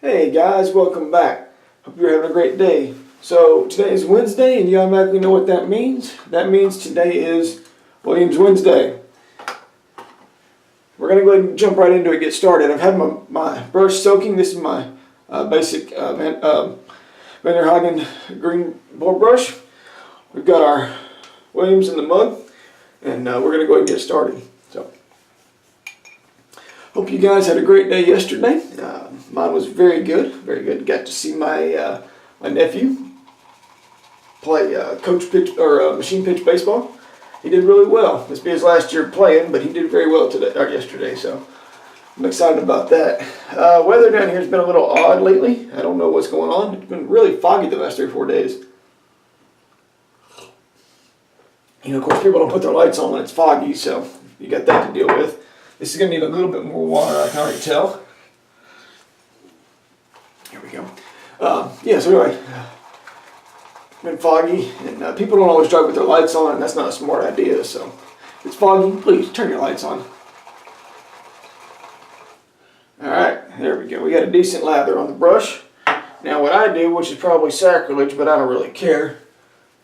Hey guys, welcome back. Hope you're having a great day. So today is Wednesday and you automatically know what that means. That means today is Williams Wednesday. We're going to go ahead and jump right into it and get started. I've had my brush soaking. This is my basic Van der Hagen green board brush. We've got our Williams in the mug and we're going to go ahead and get started. So, hope you guys had a great day yesterday. Mine was very good, very good. Got to see my my nephew play coach pitch or machine pitch baseball. He did really well. This will be his last year playing, but he did very well today or yesterday. So I'm excited about that. Weather down here has been a little odd lately. I don't know what's going on. It's been really foggy the last 3 or 4 days. You know, of course, people don't put their lights on when it's foggy, so you got that to deal with. This is going to need a little bit more water, I can already tell. Here we go. Yeah, so anyway, it's been foggy, and people don't always drive with their lights on, and that's not a smart idea, so if it's foggy, please turn your lights on. Alright, there we go. We got a decent lather on the brush. Now what I do, which is probably sacrilege, but I don't really care,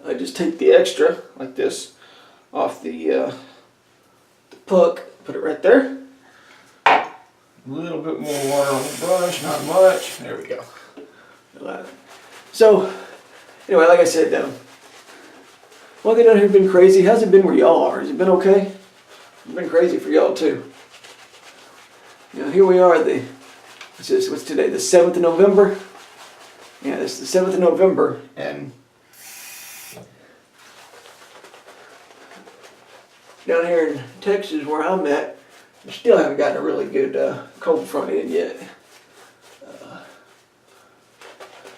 I just take the extra, like this, off the puck, put it right there. A little bit more water on the brush, not much. There we go. So, anyway, like I said, walking down here has been crazy. How's it been where y'all are? Has it been okay? It's been crazy for y'all too. You know, here we are. What's today? The 7th of November. Yeah, this is the 7th of November, and down here in Texas, where I'm at, we still haven't gotten a really good cold front in yet.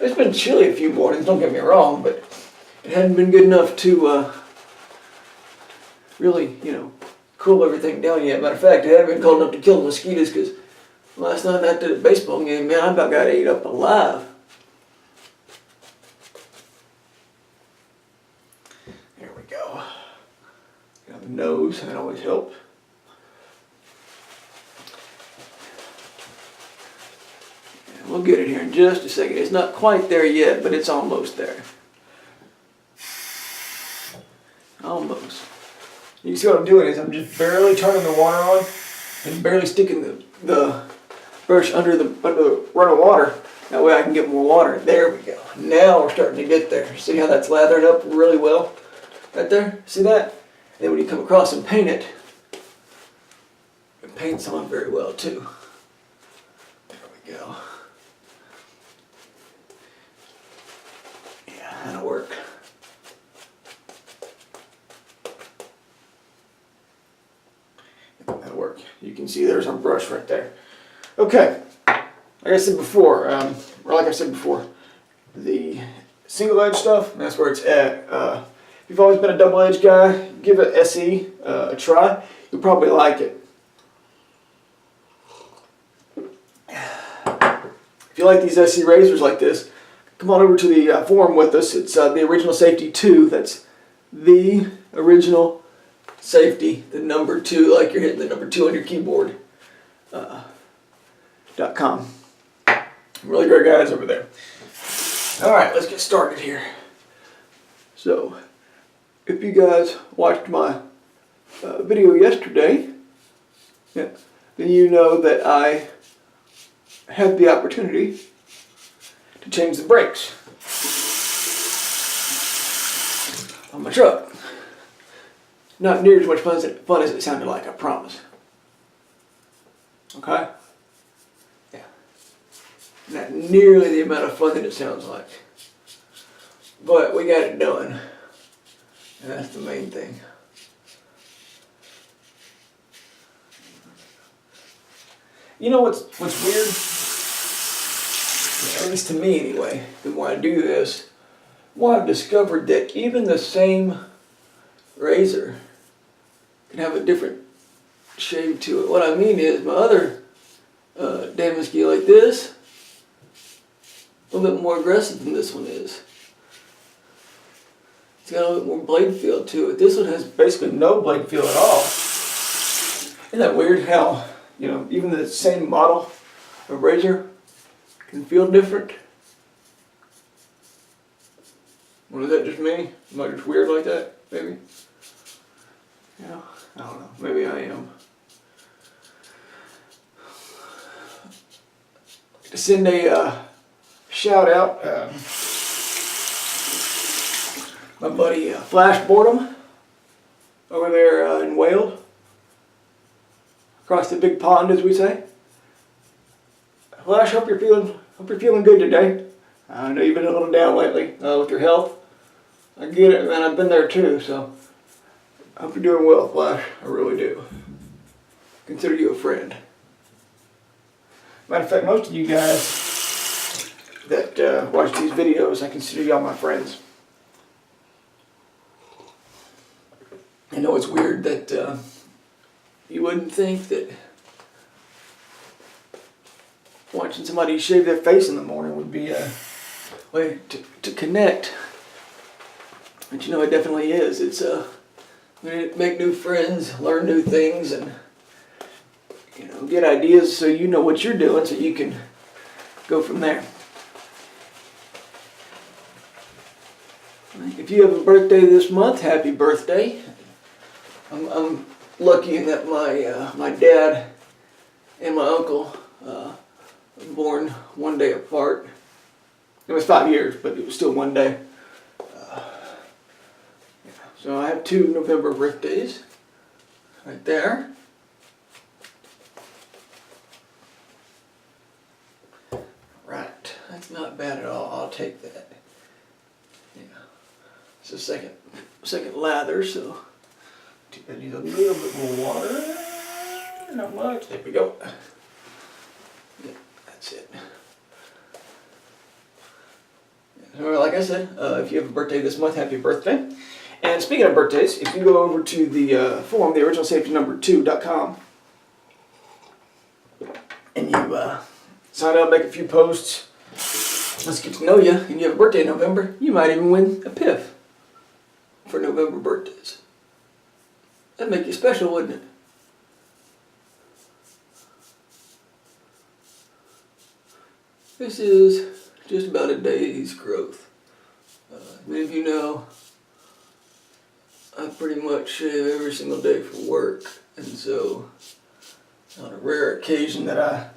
It's been chilly a few mornings, don't get me wrong, but it hadn't been good enough to really, you know, cool everything down yet. Matter of fact, it hadn't been cold enough to kill the mosquitoes, because last night after the baseball game, man, I about got ate up alive. There we go. Got the nose, that always helps. We'll get it here in just a second. It's not quite there yet, but it's almost there. Almost. You see what I'm doing is I'm just barely turning the water on and barely sticking the brush under the run of water. That way I can get more water. There we go. Now we're starting to get there. See how that's lathered up really well? Right there? See that? And then when you come across and paint it paints on very well too. There we go. That'll work. That'll work. You can see there's our brush right there. Okay, like I said before, the single edge stuff, that's where it's at. If you've always been a double edge guy, give it SE a try. You'll probably like it. If you like these SE razors like this, come on over to the forum with us. It's the Original Safety 2. That's the Original Safety, the number 2, like you're hitting the number 2 on your keyboard. .com. Really great guys over there. Alright, let's get started here. So, if you guys watched my video yesterday, then you know that I had the opportunity to change the brakes on my truck. Not near as much fun as it sounded like, I promise. Okay? Yeah. Not nearly the amount of fun that it sounds like. But we got it done. And that's the main thing. You know what's weird? At least to me anyway, the more I do this, the more I've discovered that even the same razor can have a different shade to it. What I mean is, my other Damanskee like this, a little bit more aggressive than this one is. It's got a little bit more blade feel to it. This one has basically no blade feel at all. Isn't that weird how, you know, even the same model of razor can feel different. Or is that just me? Am I just weird like that? Maybe? Yeah, I don't know. Maybe I am. To send a shout out, my buddy Flash Boredom over there in Wales, across the big pond, as we say. Flash, hope you're feeling good today. I know you've been a little down lately with your health. I get it, man. I've been there too, so I hope you're doing well, Flash. I really do. Consider you a friend. Matter of fact, most of you guys that watch these videos, I consider y'all my friends. I know it's weird that you wouldn't think that watching somebody shave their face in the morning would be a way to connect. But you know, it definitely is. It's make new friends, learn new things, and you know, get ideas so you know what you're doing, so you can go from there. If you have a birthday this month, happy birthday. I'm lucky in that my dad and my uncle were born one day apart. It was 5 years, but it was still one day. So I have 2 November birthdays right there. Right, that's not bad at all. I'll take that. Yeah, it's a second lather, so I need a little bit more water. Not much. There we go. Yeah, that's it. So like I said, if you have a birthday this month, happy birthday. And speaking of birthdays, if you go over to the forum, theoriginalsafetynumber2.com, and you sign up, make a few posts, let's get to know you, and you have a birthday in November, you might even win a PIF for November birthdays. That'd make you special, wouldn't it? This is just about a day's growth. Many of you know I pretty much shave every single day for work, and so on a rare occasion that I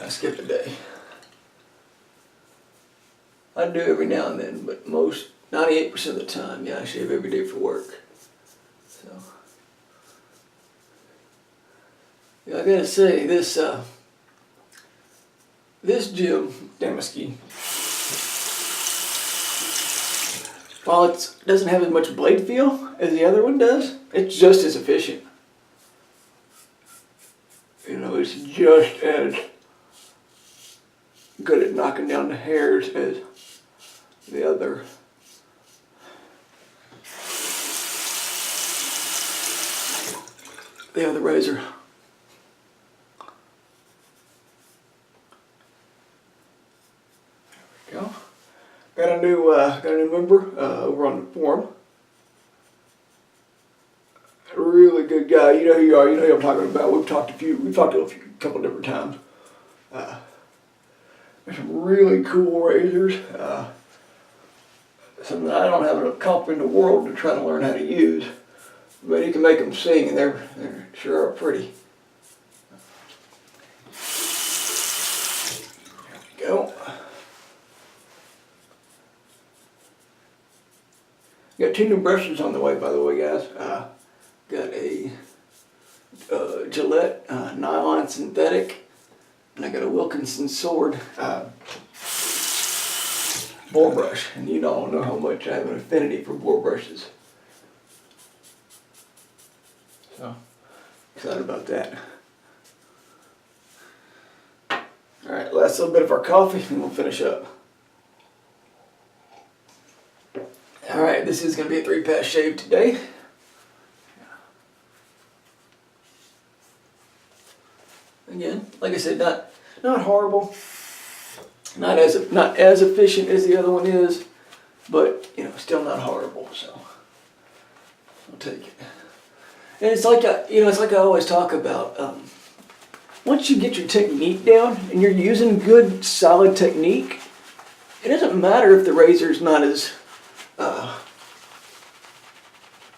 skip a day. I do every now and then, but 98% of the time, yeah, I shave every day for work. So, yeah, I gotta say, this gym, Damanskee, while it doesn't have as much blade feel as the other one does, it's just as efficient. You know, it's just as good at knocking down the hairs as the other. Razor. There we go. Got a new member over on the forum. A really good guy. You know who you are. You know who I'm talking about. We've talked to a couple different times. There's some really cool razors. Something I don't have a copy in the world to try to learn how to use. But you can make them sing, and they're sure are pretty. There we go. Got 2 new brushes on the way, by the way, guys. Got a Gillette nylon synthetic, and I got a Wilkinson Sword boar brush. And you don't know how much I have an affinity for boar brushes. So, excited about that. Alright, last little bit of our coffee and we'll finish up. Alright, this is going to be a 3-pass shave today. Again, like I said, not horrible. Not as efficient as the other one is, but you know, still not horrible, so I'll take it. And it's like it's like I always talk about. once you get your technique down and you're using good, solid technique, it doesn't matter if the razor's not as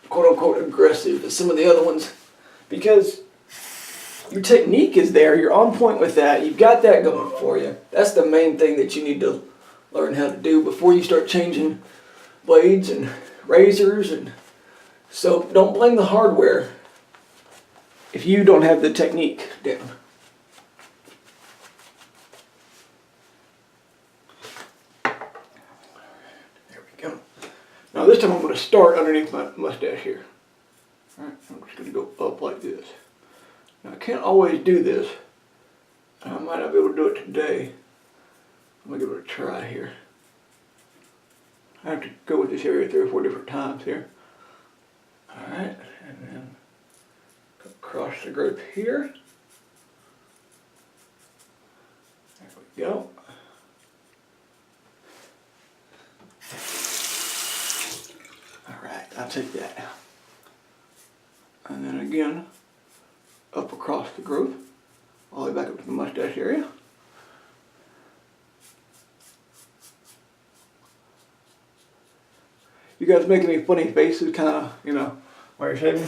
quote-unquote aggressive as some of the other ones, because your technique is there, you're on point with that, you've got that going for you. That's the main thing that you need to learn how to do before you start changing blades and razors. And so don't blame the hardware if you don't have the technique down. There we go. Now this time I'm going to start underneath my mustache here. Alright, I'm just going to go up like this. Now I can't always do this. I might not be able to do it today. I'm going to give it a try here. I have to go with this area 3 or 4 different times here. Alright, and then across the grip here. There we go. Alright, I'll take that. And then again, up across the groove, all the way back up to the mustache area. You guys make any funny faces, kind of, you know, while you're shaving?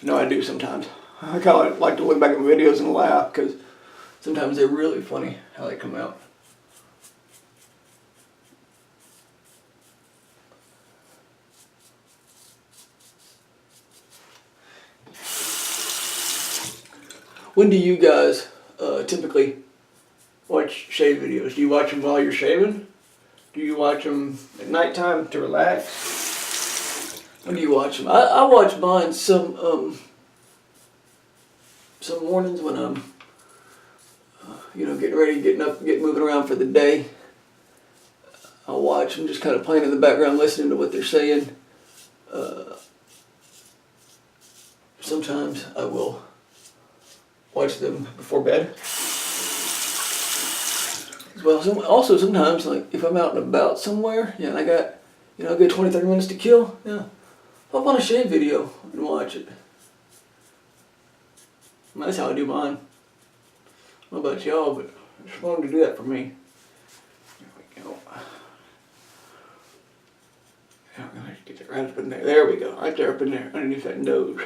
No, I do sometimes. I kind of like to look back at videos and laugh, because sometimes they're really funny how they come out. When do you guys typically watch shave videos? Do you watch them while you're shaving? Do you watch them at nighttime to relax? When do you watch them? I watch mine some mornings when I'm getting ready, getting up, getting moving around for the day. I'll watch them, just kind of playing in the background, listening to what they're saying. Sometimes I will watch them before bed. Well, also sometimes, like if I'm out and about somewhere, yeah, and I got, a good 20-30 minutes to kill, yeah, pop on a shave video and watch it. And that's how I do mine. I don't know about y'all, but I just wanted to do that for me. There we go. Let's get it right up in there. There we go, right there up in there, underneath that nose.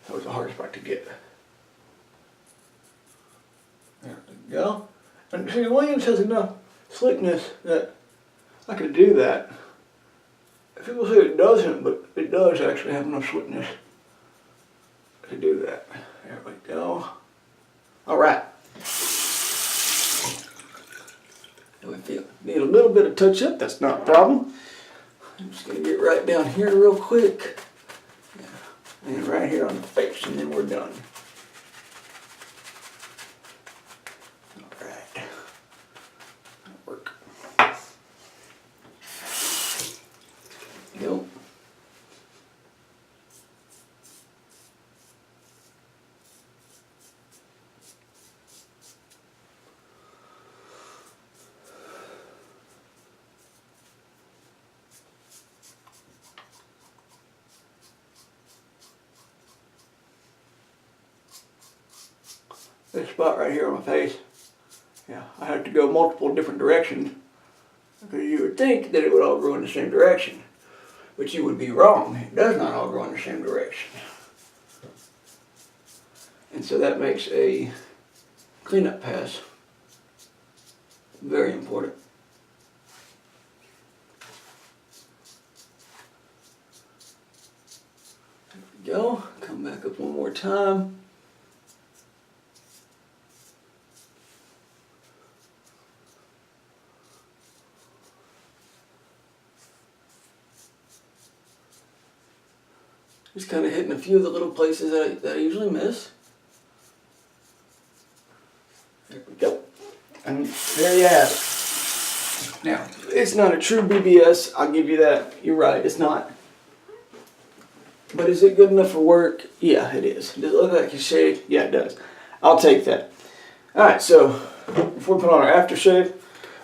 That was the hardest part to get. There we go. And see, Williams has enough slickness that I could do that. People say it doesn't, but it does actually have enough slickness to do that. There we go. Alright. We feel need a little bit of touch up, that's not a problem. I'm just going to get right down here real quick. Yeah. And right here on the face, and then we're done. This spot right here on my face, yeah, I have to go multiple different directions because you would think that it would all grow in the same direction, but you would be wrong. It does not all grow in the same direction. And so that makes a cleanup pass very important. There we go. Come back up one more time. Just kind of hitting a few of the little places that I usually miss. There we go. And there you have it. Now, it's not a true BBS, I'll give you that. You're right, it's not. But is it good enough for work? Yeah, it is. Does it look like a shave? Yeah, it does. I'll take that. Alright, so before we put on our aftershave,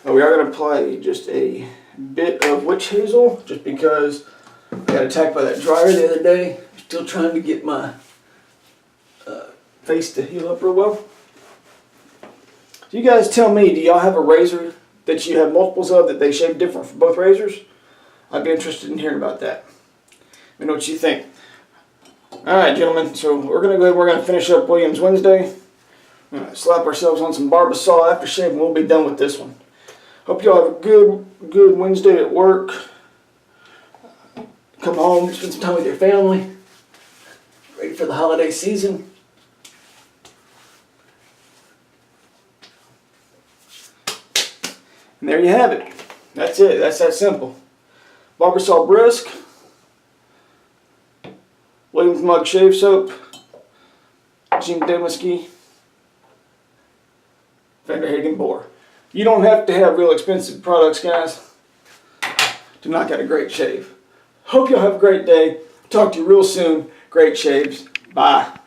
we are going to apply just a bit of witch hazel, just because I got attacked by that dryer the other day. Still trying to get my face to heal up real well. So you guys tell me, do y'all have a razor that you have multiples of that they shave different for both razors? I'd be interested in hearing about that. Let me know what you think. Alright, gentlemen, so we're going to finish up Williams Wednesday. Slap ourselves on some Barbasol aftershave and we'll be done with this one. Hope y'all have a good Wednesday at work. Come home, spend some time with your family. Ready for the holiday season. And there you have it. That's it. That's that simple. Barbasol Brisk, Williams Mug Shave Soap, Damanskee, Fender Hagen Boar. You don't have to have real expensive products, guys, to knock out a great shave. Hope y'all have a great day. Talk to you real soon. Great shaves. Bye.